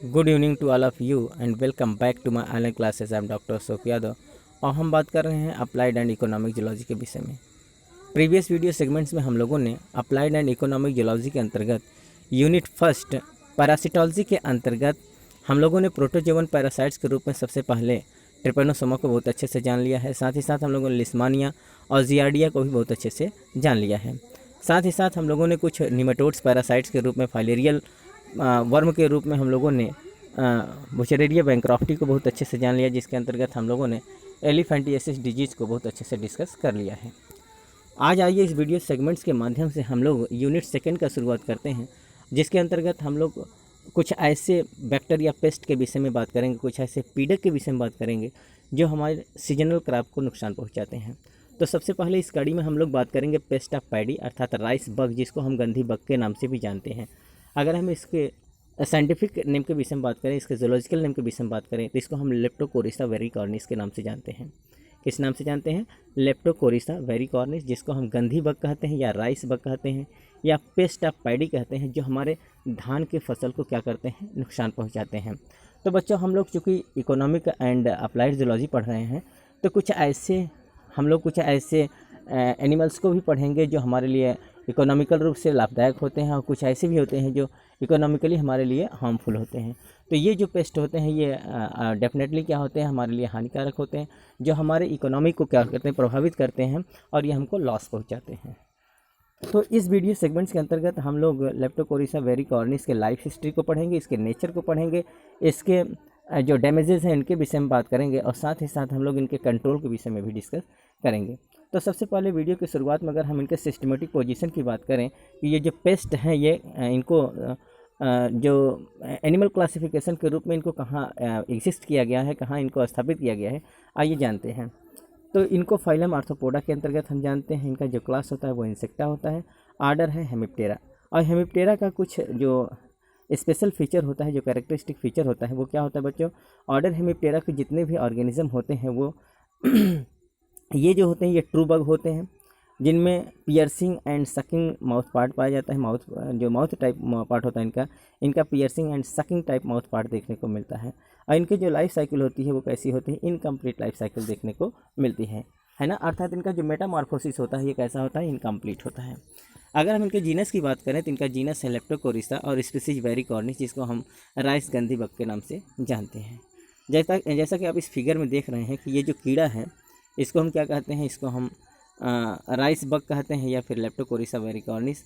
Good evening to all of you and welcome back to my online classes. I am doctor Ashok Yadav और हम बात कर रहे हैं अप्लाइड एंड इकोनॉमिक जियोलॉजी के विषय में। प्रीवियस वीडियो सेगमेंट्स में हम लोगों ने अप्लाइड एंड इकोनॉमिक जियोलॉजी के अंतर्गत यूनिट फर्स्ट पैरासिटोलॉजी के अंतर्गत हम लोगों ने प्रोटोजोवन पैरासाइट्स के रूप में सबसे पहले ट्रिपेनोसोमा को बहुत अच्छे से जान लिया है। साथ ही साथ हम लोगों ने लिस्मानिया और जियार्डिया को भी बहुत अच्छे से जान लिया है। साथ ही साथ हम लोगों ने कुछ निमेटोड्स पैरासाइट्स के रूप में फाइलेरियल वर्म के रूप में हम लोगों ने बुचेरेरिया बैंक्रॉफ्टी को बहुत अच्छे से जान लिया, जिसके अंतर्गत हम लोगों ने एलिफेंटियासिस डिजीज़ को बहुत अच्छे से डिस्कस कर लिया है। आज आइए इस वीडियो सेगमेंट्स के माध्यम से हम लोग यूनिट सेकंड का शुरुआत करते हैं, जिसके अंतर्गत हम लोग कुछ ऐसे बैक्टर या पेस्ट के विषय में बात करेंगे, कुछ ऐसे पीड़क के विषय में बात करेंगे जो हमारे सीजनल क्रॉप को नुकसान पहुंचाते हैं। तो सबसे पहले इस कड़ी में हम लोग बात करेंगे पेस्ट ऑफ पैडी अर्थात राइस बग, जिसको हम गंधी बग के नाम से भी जानते हैं। अगर हम इसके साइंटिफिक नेम के विषय में बात करें, इसके जूलॉजिकल नेम के विषय में बात करें, तो इसको हम लेप्टोकोरिसा वेरिकॉर्निस के नाम से जानते हैं। किस नाम से जानते हैं? लेप्टोकोरिसा वेरिकॉर्निस, जिसको हम गंधी बग कहते हैं या राइस बग कहते हैं या पेस्ट ऑफ पैडी कहते हैं, जो हमारे धान के फसल को क्या करते हैं? नुकसान पहुंचाते हैं। तो बच्चों, हम लोग चूँकि इकोनॉमिक एंड अप्लाइड जूलॉजी पढ़ रहे हैं, तो कुछ ऐसे एनिमल्स को भी पढ़ेंगे जो हमारे लिए इकोनॉमिकल रूप से लाभदायक होते हैं और कुछ ऐसे भी होते हैं जो इकोनॉमिकली हमारे लिए हार्मफुल होते हैं। तो ये जो पेस्ट होते हैं ये डेफिनेटली क्या होते हैं? हमारे लिए हानिकारक होते हैं, जो हमारे इकोनॉमी को क्या करते हैं? प्रभावित करते हैं और ये हमको लॉस पहुंचाते हैं। तो इस वीडियो सेगमेंट्स के अंतर्गत हम लोग लेप्टोकोरिसा वेरिकॉर्निस के लाइफ हिस्ट्री को पढ़ेंगे, इसके नेचर को पढ़ेंगे, इसके जो डैमेजेस हैं इनके विषय में बात करेंगे और साथ ही साथ हम लोग इनके कंट्रोल के विषय में भी डिस्कस करेंगे। तो सबसे पहले वीडियो की शुरुआत में अगर हम इनके सिस्टमेटिक पोजीशन की बात करें कि ये जो पेस्ट हैं ये इनको जो एनिमल क्लासिफिकेशन के रूप में इनको कहाँ एग्जिस्ट किया गया है, कहाँ इनको स्थापित किया गया है, आइए जानते हैं। तो इनको फाइलम आर्थ्रोपोडा के अंतर्गत हम जानते हैं। इनका जो क्लास होता है वो इंसेक्टा होता है। आर्डर है हेमिप्टेरा, और हेमिप्टेरा का कुछ जो स्पेशल फीचर होता है, जो कैरेक्टरिस्टिक फीचर होता है, वो क्या होता है बच्चों? ऑर्डर हेमिप्टेरा के जितने भी ऑर्गेनिज्म होते हैं वो ये जो होते हैं ये ट्रू बग होते हैं, जिनमें piercing and sucking mouth part पाया जाता है। माउथ टाइप पार्ट होता है इनका piercing and sucking type mouth part देखने को मिलता है। और इनकी जो लाइफ साइकिल होती है वो कैसी होती है? इनकम्प्लीट लाइफ साइकिल देखने को मिलती है ना। अर्थात इनका जो मेटामॉर्फोसिस होता है ये कैसा होता है? इनकम्प्लीट होता है। अगर हम इनके जीनस की बात करें तो इनका जीनस है लेप्टोकोरिसा और स्पीसीज वेरिकॉर्निस, जिसको हम राइस गंधी बग के नाम से जानते हैं। जैसा कि आप इस फिगर में देख रहे हैं कि ये जो कीड़ा है इसको हम क्या कहते हैं? इसको हम राइस बग कहते हैं या फिर लेप्टोकोरिसा वेरिकॉर्निस।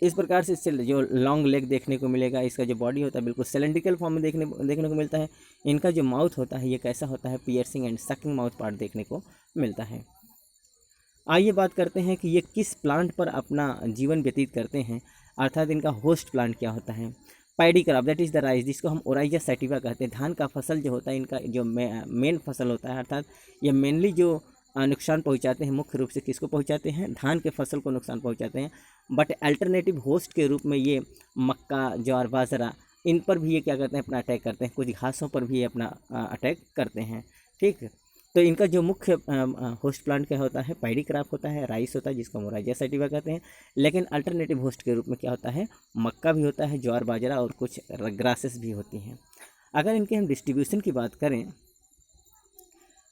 इस प्रकार से इससे जो लॉन्ग लेग देखने को मिलेगा, इसका जो बॉडी होता है बिल्कुल सिलेंड्रिकल फॉर्म में देखने को मिलता है। इनका जो माउथ होता है ये कैसा होता है? Piercing and sucking mouth part देखने को मिलता है। आइए बात करते हैं कि ये किस प्लांट पर अपना जीवन व्यतीत करते हैं, अर्थात इनका होस्ट प्लांट क्या होता है? Paddy crop, that is the rice, जिसको हम ओराइजा सैटिवा कहते हैं। धान का फसल जो होता है इनका जो मेन फसल होता है, अर्थात ये मेनली जो नुकसान पहुंचाते हैं, मुख्य रूप से किसको पहुंचाते हैं? धान के फसल को नुकसान पहुंचाते हैं। बट अल्टरनेटिव होस्ट के रूप में ये मक्का, ज्वार, बाजरा, इन पर भी ये क्या करते हैं? अपना अटैक करते हैं। कुछ घासों पर भी ये अपना अटैक करते हैं। ठीक, तो इनका जो मुख्य होस्ट प्लांट क्या होता है? पैडी क्रॉप होता है, राइस होता है जिसको हम ओराइजा सैटिवा कहते हैं। लेकिन अल्टरनेटिव होस्ट के रूप में क्या होता है? मक्का भी होता है, ज्वार, बाजरा और कुछ ग्रासेस भी होती हैं। अगर इनके हम डिस्ट्रीब्यूशन की बात करें,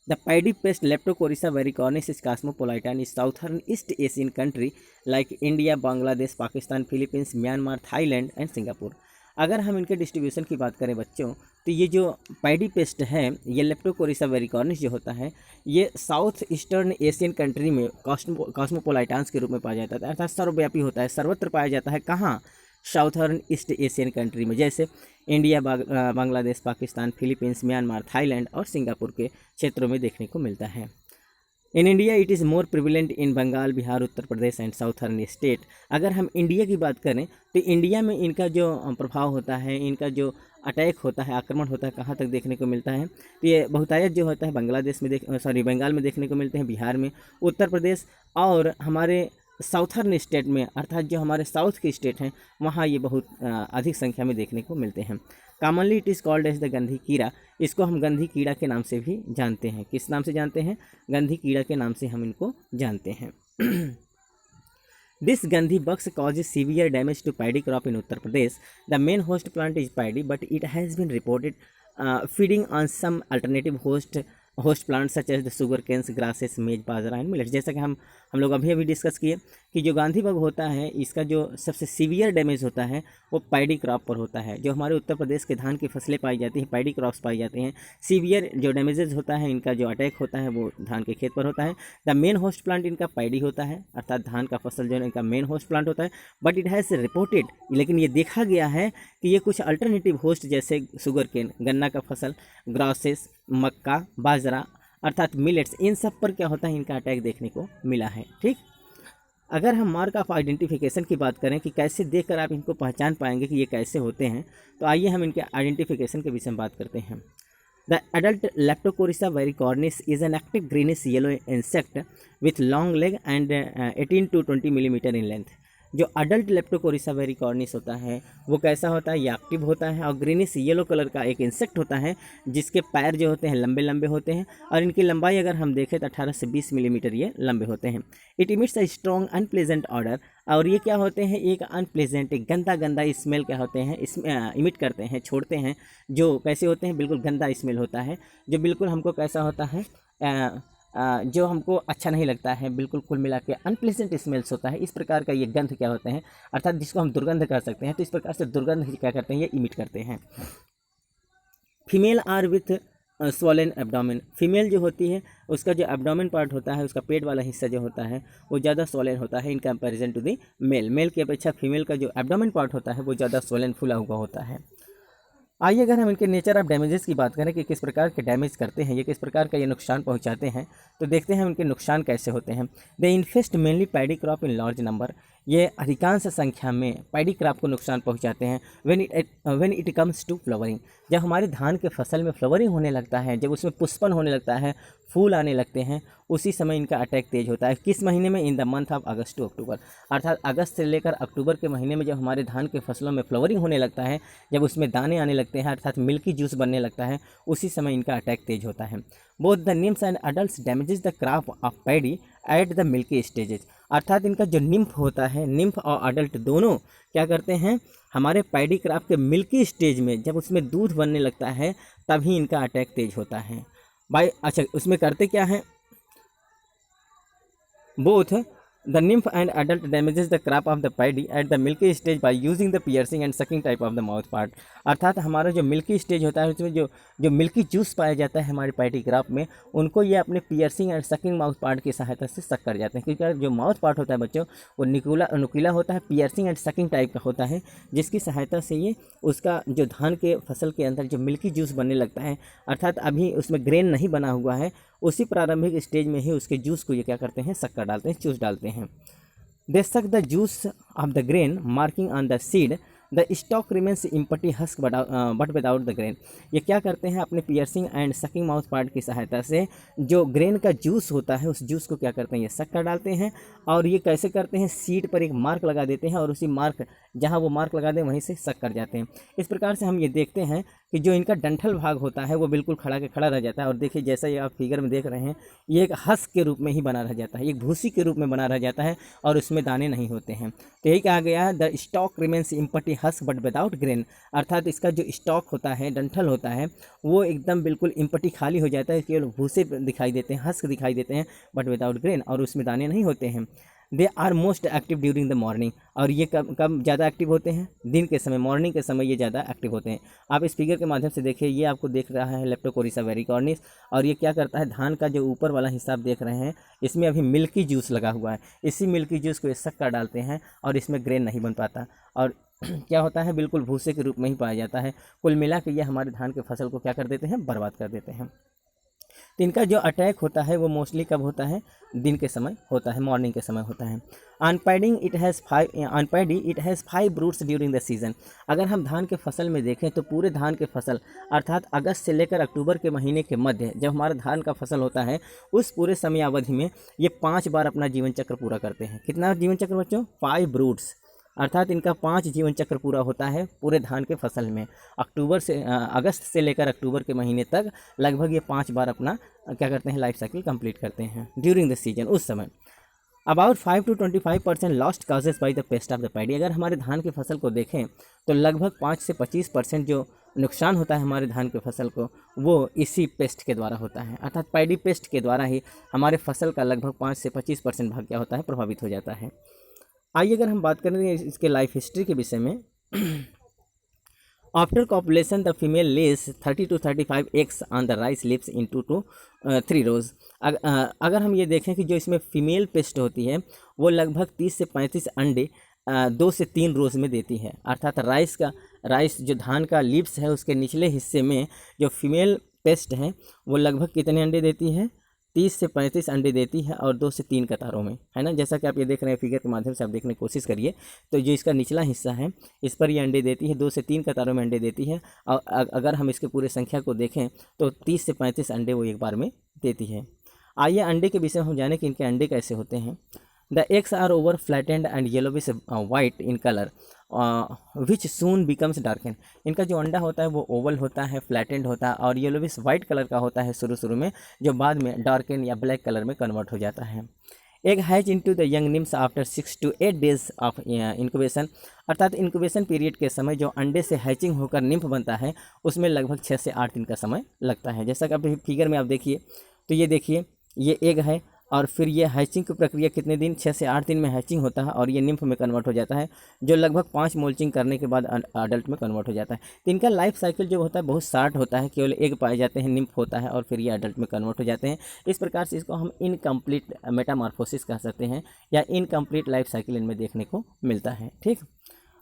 the paddy paste Leptocorisa वेरिकॉर्निस is cosmopolitan is southern east Asian country like India, Bangladesh, Pakistan, Philippines, Myanmar, Thailand and Singapore. अगर हम इनके डिस्ट्रीब्यूशन की बात करें बच्चों, तो ये जो पैडी पेस्ट है ये लेप्टोकोरिसा वेरिकॉर्निस जो होता है ये साउथ ईस्टर्न एशियन कंट्री में कॉस्मोपोलिटान्स के रूप में पाया जाता है, अर्थात सर्वव्यापी होता है, सर्वत्र पाया जाता है। कहाँ? साउथर्न ईस्ट एशियन कंट्री में, जैसे India, Bangladesh, Pakistan, Philippines, Myanmar, Thailand और सिंगापुर के क्षेत्रों में देखने को मिलता है। In India it is more prevalent in Bengal, Bihar, Uttar Pradesh and southern state. अगर हम इंडिया की बात करें तो इंडिया में इनका जो प्रभाव होता है, इनका जो अटैक होता है, आक्रमण होता है, कहाँ तक देखने को मिलता है? तो ये बहुतायत जो होता है बंगाल में देखने को मिलते हैं, बिहार में, उत्तर प्रदेश और हमारे साउथर्न स्टेट में, अर्थात जो हमारे साउथ के स्टेट हैं वहाँ ये बहुत अधिक संख्या में देखने को मिलते हैं। Commonly it is called as the गंधी कीड़ा, इसको हम गंधी कीड़ा के नाम से भी जानते हैं। किस नाम से जानते हैं? गंधी कीड़ा के नाम से हम इनको जानते हैं। This Gandhi bugs causes severe damage to paddy crop in Uttar Pradesh. The main host plant is paddy, but it has been reported feeding on some alternative host plants such as the sugar canes, grasses, maize, bajra and millet. जैसा कि हम लोग अभी discuss किए कि जो Gandhi bug होता है इसका जो सबसे सीवियर डैमेज होता है वो पैडी क्रॉप पर होता है। जो हमारे उत्तर प्रदेश के धान की फसलें पाई जाती हैं, पैडी क्रॉप्स पाई जाती हैं, सीवियर जो डैमेजेस होता है इनका जो अटैक होता है वो धान के खेत पर होता है। द मेन होस्ट प्लांट इनका पैडी होता है, अर्थात धान का फसल जो है इनका मेन होस्ट प्लांट होता है। बट इट हैज़ रिपोर्टेड, लेकिन ये देखा गया है कि ये कुछ अल्टरनेटिव होस्ट जैसे शुगर केन, गन्ना का फसल, ग्रासेस, मक्का, बाजरा अर्थात मिलेट्स, इन सब पर क्या होता है इनका अटैक देखने को मिला है। ठीक, अगर हम मार्क ऑफ आइडेंटिफिकेशन की बात करें कि कैसे देखकर आप इनको पहचान पाएंगे कि ये कैसे होते हैं, तो आइए हम इनके आइडेंटिफिकेशन के विषय में बात करते हैं। The adult Leptocorisa वेरिकॉर्निस is an active greenish yellow insect with long leg and 18 to 20 millimetre in length. जो अडल्ट लेप्टोकोरिसा वेरिकॉर्निस होता है वो कैसा होता है, ये एक्टिव होता है और ग्रीनिश येलो कलर का एक इंसेक्ट होता है जिसके पैर जो होते हैं लंबे लंबे होते हैं और इनकी लंबाई अगर हम देखें तो 18 से 20 मिलीमीटर ये लंबे होते हैं। It emits a strong unpleasant order, और ये क्या होते हैं, एक अनप्लेजेंट, एक गंदा गंदा स्मेल क्या होते हैं इसमें इमिट करते हैं, छोड़ते हैं। जो कैसे होते हैं, बिल्कुल गंदा स्मेल होता है, जो बिल्कुल हमको कैसा होता है जो हमको अच्छा नहीं लगता है, बिल्कुल कुल मिला के अनप्लेजेंट स्मेल्स होता है। इस प्रकार का ये गंध क्या होते हैं, अर्थात जिसको हम दुर्गंध कर सकते हैं, तो इस प्रकार से दुर्गंध क्या करते हैं, ये इमिट करते हैं। Female are with swollen abdomen, female जो होती है उसका जो एब्डोमेन पार्ट होता है, उसका पेट वाला हिस्सा जो होता है वो ज़्यादा स्वॉलन होता है in comparison to the male. Male की अपेक्षा फीमेल का जो एब्डोमेन पार्ट होता है वो ज़्यादा स्वॉलन फुला हुआ होता है। आइए अगर हम इनके नेचर ऑफ डैमेजेस की बात करें कि किस प्रकार के डैमेज करते हैं, ये किस प्रकार का ये नुकसान पहुंचाते हैं, तो देखते हैं उनके नुकसान कैसे होते हैं। They infest mainly paddy crop in large number, ये अधिकांश संख्या में पैडी क्रॉप को नुकसान पहुंचाते हैं। When it comes to flowering, जब हमारे धान के फसल में फ्लावरिंग होने लगता है, जब उसमें पुष्पन होने लगता है, फूल आने लगते हैं, उसी समय इनका अटैक तेज होता है। किस महीने में, in the month of August to October, अर्थात अगस्त से लेकर अक्टूबर के महीने में जब हमारे धान के फसलों में फ्लावरिंग होने लगता है, जब उसमें दाने आने लगते हैं अर्थात मिल्की जूस बनने लगता है, उसी समय इनका अटैक तेज होता है। Both the निम्फ्स and adults damages the crop of paddy at the milky stages, अर्थात इनका जो निम्फ होता है, निम्फ और अडल्ट दोनों क्या करते हैं, हमारे पैडी क्रॉप के मिल्की स्टेज में जब उसमें दूध बनने लगता है तभी इनका अटैक तेज होता है। भाई अच्छा, उसमें करते क्या है, both the nymph and adult damages the crop of the paddy at the milky stage by using the piercing and sucking type of the mouth part, अर्थात हमारा जो मिल्की स्टेज होता है उसमें जो मिल्की जूस पाया जाता है हमारे पैडी क्रॉप में, उनको ये अपने piercing and sucking mouth part की सहायता से सक कर जाते हैं। क्योंकि जो माउथ पार्ट होता है बच्चों वो नुकीला होता है, पियर्सिंग एंड सकिंग टाइप का होता है, जिसकी सहायता से ये उसका जो धान के फसल के अंदर जो मिल्की जूस बनने लगता है, अर्थात अभी उसमें ग्रेन नहीं बना हुआ है, उसी प्रारंभिक स्टेज में ही उसके जूस को ये क्या करते हैं, शक्कर डालते हैं, चूस डालते हैं। दे suck the juice of the grain marking on the seed, the stock remains empty husk but without the grain, ये क्या करते हैं अपने piercing and sucking mouth part की सहायता से जो ग्रेन का जूस होता है उस जूस को क्या करते हैं, ये शक्कर डालते हैं। और ये कैसे करते हैं, सीड पर एक मार्क लगा देते हैं और उसी मार्क जहाँ वो मार्क लगा दें वहीं से शक कर जाते हैं। इस प्रकार से हम ये देखते हैं कि जो इनका डंठल भाग होता है वो बिल्कुल खड़ा के खड़ा रह जाता है। और देखिए जैसा ये आप फिगर में देख रहे हैं, ये एक हस्क के रूप में ही बना रह जाता है, एक भूसी के रूप में बना रह जाता है और उसमें दाने नहीं होते हैं। तो यही कहा गया है, the stock remains empty husk but without grain, अर्थात इसका जो स्टॉक होता है, डंठल होता है, वो एकदम बिल्कुल इम्पटी खाली हो जाता है, केवल भूसे दिखाई देते हैं, हस्क दिखाई देते हैं, बट विदाउट ग्रेन, और उसमें दाने नहीं होते हैं। They are most active during the morning, और ये कब ज़्यादा एक्टिव होते हैं, दिन के समय, मॉर्निंग के समय ये ज़्यादा एक्टिव होते हैं। आप इस फिगर के माध्यम से देखिए, ये आपको देख रहा है लेप्टोकोरिसा वेरिकॉर्निस, और ये क्या करता है, धान का जो ऊपर वाला हिस्सा आप देख रहे हैं इसमें अभी मिल्की जूस लगा हुआ है, इसी मिल्की जूस को ये शक्कर डालते हैं और इसमें ग्रेन नहीं बन पाता और क्या होता है, बिल्कुल भूसे के रूप में ही पाया जाता है। कुल मिला के ये हमारे धान के फसल को क्या कर देते हैं, बर्बाद कर देते हैं। तो इनका जो अटैक होता है वो मोस्टली कब होता है, दिन के समय होता है, मॉर्निंग के समय होता है। On paddy it has 5 roots during the season, अगर हम धान के फसल में देखें तो पूरे धान के फसल अर्थात अगस्त से लेकर अक्टूबर के महीने के मध्य जब हमारा धान का फसल होता है, उस पूरे समय अवधि में ये 5 बार अपना जीवन चक्र पूरा करते हैं। कितना जीवन चक्र बच्चों, 5 रूट्स, अर्थात इनका 5 जीवन चक्र पूरा होता है पूरे धान के फसल में। अगस्त से लेकर अक्टूबर के महीने तक लगभग ये 5 बार अपना क्या करते हैं, लाइफ साइकिल कंप्लीट करते हैं ड्यूरिंग द सीजन, उस समय। About 5 to 25% lost causes by the paste of the paddy. अगर हमारे धान की फसल को देखें तो लगभग 5 से 25% जो नुकसान होता है हमारे धान की फसल को वो इसी पेस्ट के द्वारा होता है, अर्थात पैडी पेस्ट के द्वारा ही हमारे फसल का लगभग 5 से 25% भाग क्या होता है, प्रभावित हो जाता है। आइए अगर हम बात करें इसके लाइफ हिस्ट्री के विषय में। After copulation the female less 30 to 35 eggs on the rice lips in 2 to 3 रोज। अगर हम ये देखें कि जो इसमें फीमेल पेस्ट होती है वो लगभग 30 से 35 अंडे 2 से 3 रोज में देती है, अर्थात राइस जो धान का लिप्स है उसके निचले हिस्से में जो फीमेल पेस्ट है वो लगभग कितने अंडे देती है, 30 से 35 अंडे देती है और 2 से 3 कतारों में, है ना। जैसा कि आप ये देख रहे हैं फिगर के माध्यम से आप देखने की कोशिश करिए, तो जो इसका निचला हिस्सा है इस पर ये अंडे देती है, 2 से 3 कतारों में अंडे देती है। और अगर हम इसके पूरे संख्या को देखें तो 30 से 35 अंडे वो एक बार में देती है। आइए अंडे के विषय में हम जाने कि इनके अंडे कैसे होते हैं। The eggs are over flattened and yellowish white in colour which soon becomes darken. इनका जो अंडा होता है वो ओवल होता है, फ्लैटेंड होता है और येलोविश वाइट कलर का होता है शुरू में, जो बाद में डार्कन या ब्लैक कलर में कन्वर्ट हो जाता है। Egg hatch into the young NIMS after 6 to 8 days of incubation, अर्थात इंक्यूबेशन पीरियड के समय जो अंडे से हैचिंग होकर निम्फ बनता है उसमें लगभग 6 से 8 दिन का समय लगता है। जैसा कि आप फिगर में आप देखिए, तो ये देखिए ये एग है और फिर ये हैचिंग की प्रक्रिया कितने दिन, 6 से 8 दिन में हैचिंग होता है और ये निम्फ में कन्वर्ट हो जाता है, जो लगभग 5 मोल्चिंग करने के बाद अडल्ट में कन्वर्ट हो जाता है। तो इनका लाइफ साइकिल जो होता है बहुत शार्ट होता है, केवल एग पाए जाते हैं, निम्फ होता है और फिर ये अडल्ट में कन्वर्ट हो जाते हैं। इस प्रकार से इसको हम इनकम्प्लीट मेटामॉर्फोसिस कह सकते हैं या इनकम्प्लीट लाइफ साइकिल इनमें देखने को मिलता है, ठीक।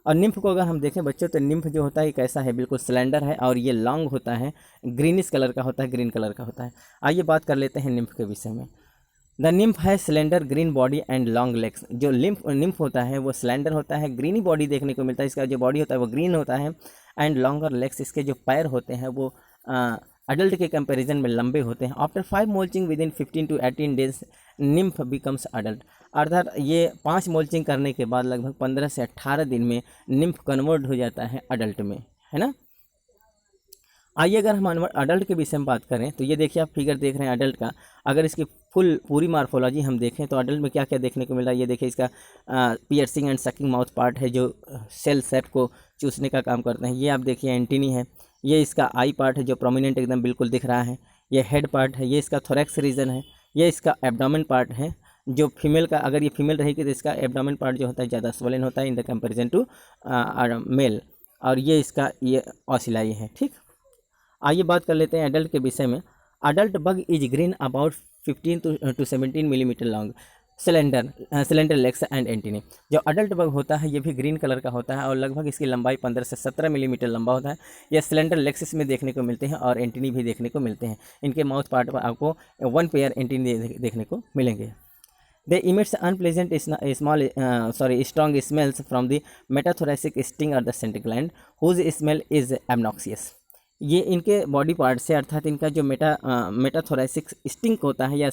और निम्फ को अगर हम देखें बच्चों तो निम्फ जो होता है ये कैसा है, बिल्कुल सिलेंडर है और ये लॉन्ग होता है, ग्रीनिश कलर का होता है, ग्रीन कलर का होता है। आइए बात कर लेते हैं निम्फ के विषय में। द निम्फ है cylinder green body and long legs. जो निम्फ होता है वो सिलेंडर होता है, ग्रीनी बॉडी देखने को मिलता है, इसका जो बॉडी होता है वो ग्रीन होता है एंड लॉन्गर लेग्स, इसके जो पैर होते हैं वो अडल्ट के कंपैरिजन में लंबे होते हैं। After 5 moulting within 15 to 18 days nymph becomes adult, अर्थात ये 5 मोल्चिंग करने के बाद लगभग 15 से 18 दिन में निम्फ कन्वर्ट हो जाता है अडल्ट में, है ना। आइए अगर हम अडल्ट के विषय में बात करें तो ये देखिए आप फिगर देख रहे हैं अडल्ट का, अगर इसकी पूरी मार्फोलॉजी हम देखें तो अडल्ट में क्या क्या देखने को मिल रहा है। ये देखिए इसका piercing and sucking mouth part है जो सेल सेप को चूसने का काम करते हैं। ये आप देखिए एंटीनी है, ये इसका आई पार्ट है जो प्रोमिनेंट एकदम बिल्कुल दिख रहा है, ये हेड पार्ट है, ये इसका थोरैक्स रीजन है, ये इसका एब्डोमेन पार्ट है जो फीमेल का, अगर ये फीमेल रहेगी तो इसका एब्डोमेन पार्ट जो होता है ज़्यादा स्वोलन होता है in the comparison to male, और ये इसका ये ऑसिलाई है, ठीक। आइए बात कर लेते हैं एडल्ट के विषय में। Adult bug is green about 15 to 17 millimetre long, cylinder legs and antennae. जो अडल्ट बग होता है ये भी ग्रीन कलर का होता है और लगभग इसकी लंबाई 15 से 17 मिलीमीटर लंबा होता है। यह सिलेंडर लेग्स में देखने को मिलते हैं और एंटीनी भी देखने को मिलते हैं। इनके माउथ पार्ट पर आपको 1 पेयर एंटीनी देखने को मिलेंगे। They emits unpleasant strong smells from the metathoracic sting or the scent gland, whose smell is obnoxious। ये इनके बॉडी पार्ट से अर्थात इनका जो मेटाथोरेसिक स्टिंग होता है या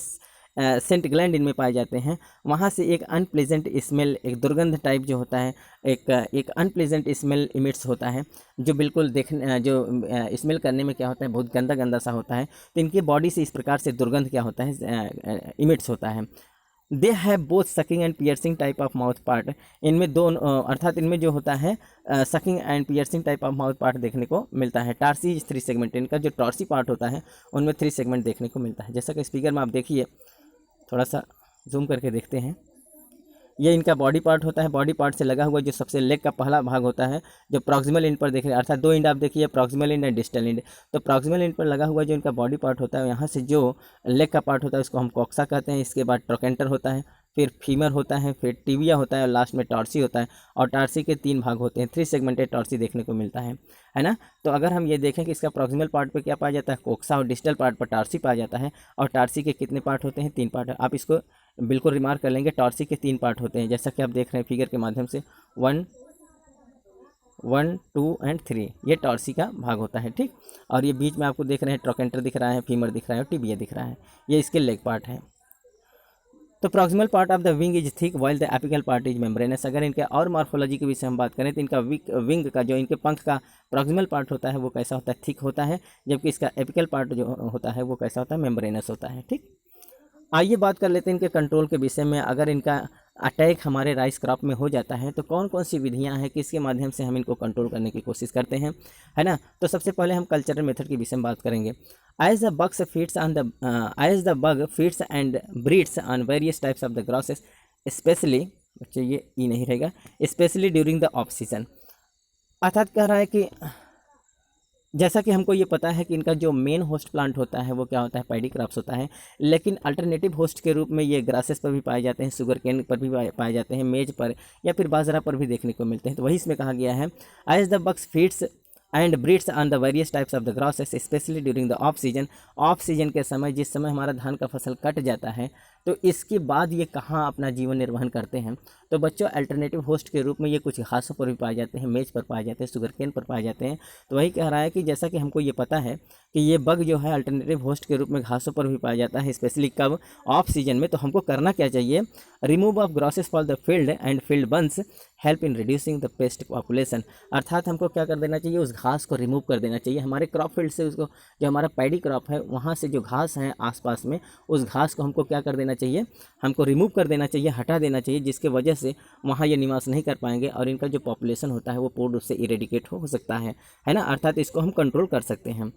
सेंट ग्लैंड इनमें पाए जाते हैं, वहाँ से एक अनप्लेजेंट स्मेल, एक दुर्गंध टाइप जो होता है, एक अनप्लेजेंट स्मेल इमिट्स होता है जो बिल्कुल जो स्मेल करने में क्या होता है बहुत गंदा गंदा सा होता है। तो इनकी बॉडी से इस प्रकार से दुर्गंध क्या होता है इमिट्स होता है। They have both sucking and piercing type of mouth part, इनमें दोनों अर्थात इनमें जो होता है sucking and piercing type of mouth part देखने को मिलता है। टार्सी 3 सेगमेंट, इनका जो टॉर्सी पार्ट होता है उनमें 3 सेगमेंट देखने को मिलता है। जैसा कि इस फिगर में आप देखिए, थोड़ा सा जूम करके देखते हैं, ये इनका बॉडी पार्ट होता है। बॉडी पार्ट से लगा हुआ जो सबसे लेग का पहला भाग होता है जो प्रॉक्सिमल इंड पर देख रहे हैं, अर्थात 2 इंड आप देखिए, proximal end and distal end. तो प्रॉक्सिमल इंड पर लगा हुआ जो इनका बॉडी पार्ट होता है, यहाँ से जो लेग का पार्ट होता है उसको हम कॉक्सा कहते हैं। इसके बाद ट्रोकेंटर होता है, फिर फीमर होता है, फिर टिबिया होता है और लास्ट में टॉर्सी होता है। और टॉर्सी के 3 भाग होते हैं, 3 सेगमेंटेड टॉर्सी देखने को मिलता है ना। तो अगर हम ये देखें कि इसका प्रॉक्सिमल पार्ट पे क्या पाया जाता है, कोक्सा, और डिस्टल पार्ट पर टॉर्सी पाया जाता है। और टॉर्सी के कितने पार्ट होते हैं, 3 पार्ट। आप इसको बिल्कुल रिमार्क कर लेंगे, टॉर्सी के 3 पार्ट होते हैं, जैसा कि आप देख रहे हैं फिगर के माध्यम से 1, 2 एंड 3, ये टॉर्सी का भाग होता है, ठीक। और ये बीच में आपको देख रहे हैं ट्रोकेंटर दिख रहा है, फीमर दिख रहा है और टिबिया दिख रहा है, ये इसके लेग पार्ट है। तो proximal part of the wing is thick while the apical part is membranes. अगर इनके और मार्फोलॉजी के विषय हम बात करें तो इनका विंग का जो इनके पंख का प्रॉक्सिमल पार्ट होता है वो कैसा होता है, थिक होता है, जबकि इसका एपिकल पार्ट जो होता है वो कैसा होता है, मेम्ब्रेनस होता है, ठीक। आइए बात कर लेते हैं इनके कंट्रोल के विषय में। अगर इनका अटैक हमारे राइस क्रॉप में हो जाता है तो कौन कौन सी विधियां हैं, किसके माध्यम से हम इनको कंट्रोल करने की कोशिश करते हैं, है ना। तो सबसे पहले हम कल्चरल मेथड के विषय में बात करेंगे। As the bug feeds and breeds on various types of the grasses, specially, बच्चे ये ई नहीं रहेगा, specially during the off season. अर्थात कह रहा है कि जैसा कि हमको ये पता है कि इनका जो मेन होस्ट प्लांट होता है वो क्या होता है, पैडी क्रॉप्स होता है, लेकिन अल्टरनेटिव होस्ट के रूप में ये ग्रासेस पर भी पाए जाते हैं, शुगर केन पर भी पाए जाते हैं, मेज पर या फिर बाजरा पर भी देखने को मिलते हैं। तो वही इसमें कहा गया है, as the bugs feeds and breeds on the various types of the grasses specially during the off season. Off season के समय, जिस समय हमारा धान का फसल कट जाता है, तो इसके बाद ये कहाँ अपना जीवन निर्वहन करते हैं। तो बच्चों, अल्टरनेटिव होस्ट के रूप में ये कुछ घासों पर भी पाए जाते हैं, मेज पर पाए जाते हैं, शुगर केन पर पाए जाते हैं। तो वही कह रहा है कि जैसा कि हमको ये पता है कि ये बग जो है अल्टरनेटिव होस्ट के रूप में घासों पर भी पाया जाता है, स्पेशली कब, ऑफ सीजन में। तो हमको करना क्या चाहिए, remove of grasses for the field and field bunds help in reducing the pest population. अर्थात हमको क्या कर देना चाहिए, उस घास को रिमूव कर देना चाहिए हमारे क्रॉप फील्ड से। उसको, जो हमारा पैडी क्रॉप है वहाँ से जो घास है आसपास में, उस घास को हमको क्या कर देना चाहिए, हमको रिमूव कर देना चाहिए, हटा देना चाहिए, जिसके वजह से वहाँ ये निवास नहीं कर पाएंगे और इनका जो पॉपुलेशन होता है वो पूर्ण रूप से इरेडिकेट हो सकता है ना। अर्थात इसको हम कंट्रोल कर सकते हैं।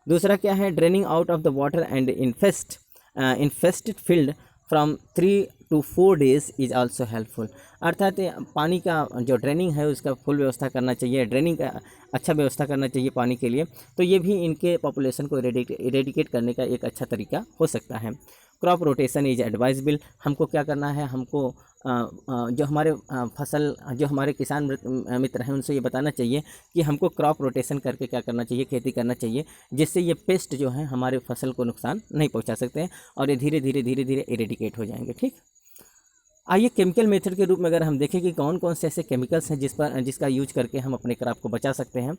दूसरा क्या है, draining out of the water and infested field from 3 to 4 days is also helpful. अर्थात पानी का जो ड्रेनिंग है उसका फुल व्यवस्था करना चाहिए, ड्रेनिंग का अच्छा व्यवस्था करना चाहिए पानी के लिए। तो ये भी इनके पॉपुलेशन को इरेडिकेट करने का एक अच्छा तरीका हो सकता है। Crop rotation is advisable. हमको क्या करना है, हमको जो हमारे फसल, जो हमारे किसान मित्र हैं उनसे ये बताना चाहिए कि हमको क्रॉप रोटेशन करके क्या करना चाहिए, खेती करना चाहिए, जिससे ये पेस्ट जो है हमारे फसल को नुकसान नहीं पहुंचा सकते हैं और ये धीरे धीरे इरेडिकेट हो जाएंगे। ठीक, आइए केमिकल मेथड के रूप में अगर हम देखें कि कौन कौन से ऐसे केमिकल्स हैं जिसका यूज करके हम अपने क्रॉप को बचा सकते हैं।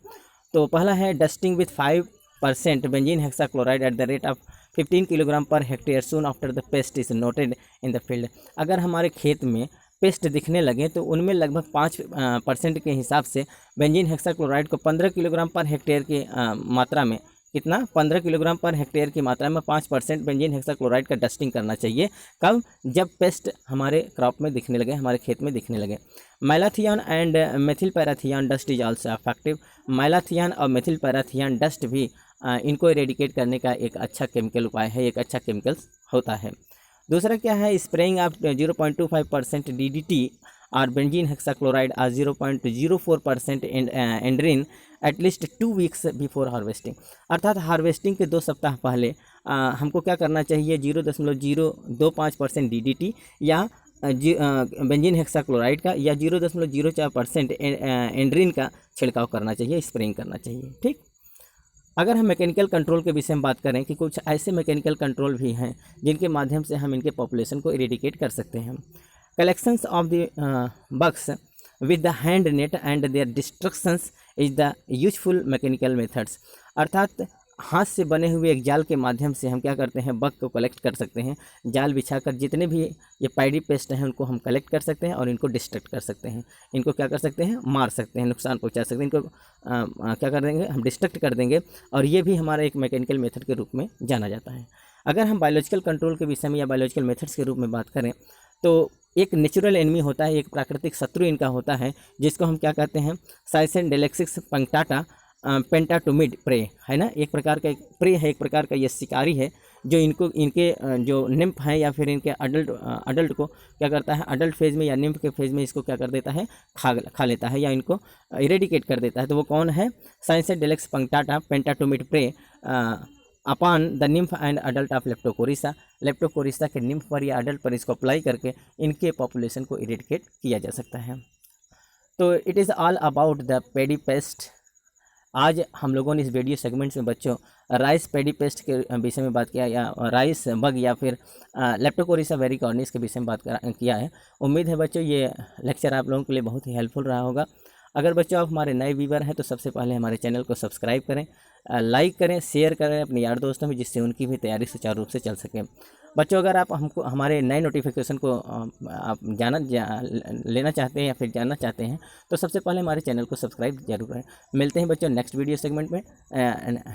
तो पहला है dusting with 5% benzene hexachloride at the rate of 15 kilogram per hectare soon after the pest is noted in the field. अगर हमारे खेत में पेस्ट दिखने लगे तो उनमें लगभग 5% के हिसाब से बेंजीन हेक्साक्लोराइड को 15 किलोग्राम पर हेक्टेयर की मात्रा में, कितना, 15 किलोग्राम पर हेक्टेयर की मात्रा में 5% बेंजीन हेक्साक्लोराइड का डस्टिंग करना चाहिए। कब, जब पेस्ट हमारे क्रॉप में दिखने लगे, हमारे खेत में दिखने लगे। Malathion and methyl parathion dust is also effective. Malathion और मेथिल पैराथियन डस्ट भी इनको इरेडिकेट करने का एक अच्छा केमिकल उपाय है, एक अच्छा केमिकल्स होता है। दूसरा क्या है, स्प्रेइंग ऑफ 0.25% DDT और बेंजीन हेक्साक्लोराइड और 0.04% एंड्रीन एटलीस्ट 2 वीक्स बिफोर हार्वेस्टिंग। अर्थात हार्वेस्टिंग के 2 सप्ताह पहले हमको क्या करना चाहिए, 0.025% DDT या बेंजीन हेक्साक्लोराइड का या 0.04% एंड्रीन का छिड़काव करना चाहिए, स्प्रेइंग करना चाहिए। ठीक, अगर हम मैकेनिकल कंट्रोल के विषय में बात करें कि कुछ ऐसे मैकेनिकल कंट्रोल भी हैं जिनके माध्यम से हम इनके पॉपुलेशन को इरेडिकेट कर सकते हैं। Collections of the bugs with the hand net and their destructions is the useful mechanical methods. अर्थात हाथ से बने हुए एक जाल के माध्यम से हम क्या करते हैं, बग को कलेक्ट कर सकते हैं। जाल बिछाकर जितने भी ये पैडी पेस्ट हैं उनको हम कलेक्ट कर सकते हैं और इनको डिस्ट्रैक्ट कर सकते हैं। इनको क्या कर सकते हैं, मार सकते हैं, नुकसान पहुंचा सकते हैं। इनको क्या कर देंगे, हम डिस्ट्रैक्ट कर देंगे और ये भी हमारा एक मैकेनिकल मेथड के रूप में जाना जाता है। अगर हम बायोलॉजिकल कंट्रोल के विषय में या बायोलॉजिकल मेथड्स के रूप में बात करें तो एक नेचुरल एनिमी होता है, एक प्राकृतिक शत्रु इनका होता है, जिसको हम क्या कहते हैं, साइसेंडेलेक्सिस पंक्टाटा पेंटाटोमिड प्रे, है ना। एक प्रकार का प्रे है, एक प्रकार का ये शिकारी है जो इनको, इनके जो निम्फ हैं या फिर इनके अडल्ट को क्या करता है, अडल्ट फेज में या निम्फ के फेज में इसको क्या कर देता है, खा लेता है या इनको इरेडिकेट कर देता है। तो वो कौन है, साइसेंडेलेक्सिस punctata pentatomid prey upon the nymph and adult of Leptocorisa. Leptocorisa के निम्फ पर या अडल्ट पर इसको अप्लाई करके इनके पॉपुलेशन को इरेडिकेट किया जा सकता है। तो it is all about the pedi paste. आज हम लोगों ने इस वीडियो सेगमेंट्स में बच्चों राइस पेडी पेस्ट के विषय में बात किया, या राइस बग या फिर लेप्टोकोरिसा वेरिकॉर्निस के विषय में बात किया है। उम्मीद है बच्चों ये लेक्चर आप लोगों के लिए बहुत ही हेल्पफुल रहा होगा। अगर बच्चों आप हमारे नए व्यूवर हैं तो सबसे पहले हमारे चैनल को सब्सक्राइब करें, लाइक करें, शेयर करें अपने यार दोस्तों में, जिससे उनकी भी तैयारी सुचारू रूप से चल सके। बच्चों अगर आप हमको हमारे नए नोटिफिकेशन को आप लेना चाहते हैं या फिर जानना चाहते हैं तो सबसे पहले हमारे चैनल को सब्सक्राइब जरूर करें। मिलते हैं बच्चों नेक्स्ट वीडियो सेगमेंट में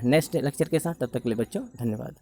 नेक्स्ट लेक्चर के साथ। तब तक के लिए बच्चों धन्यवाद।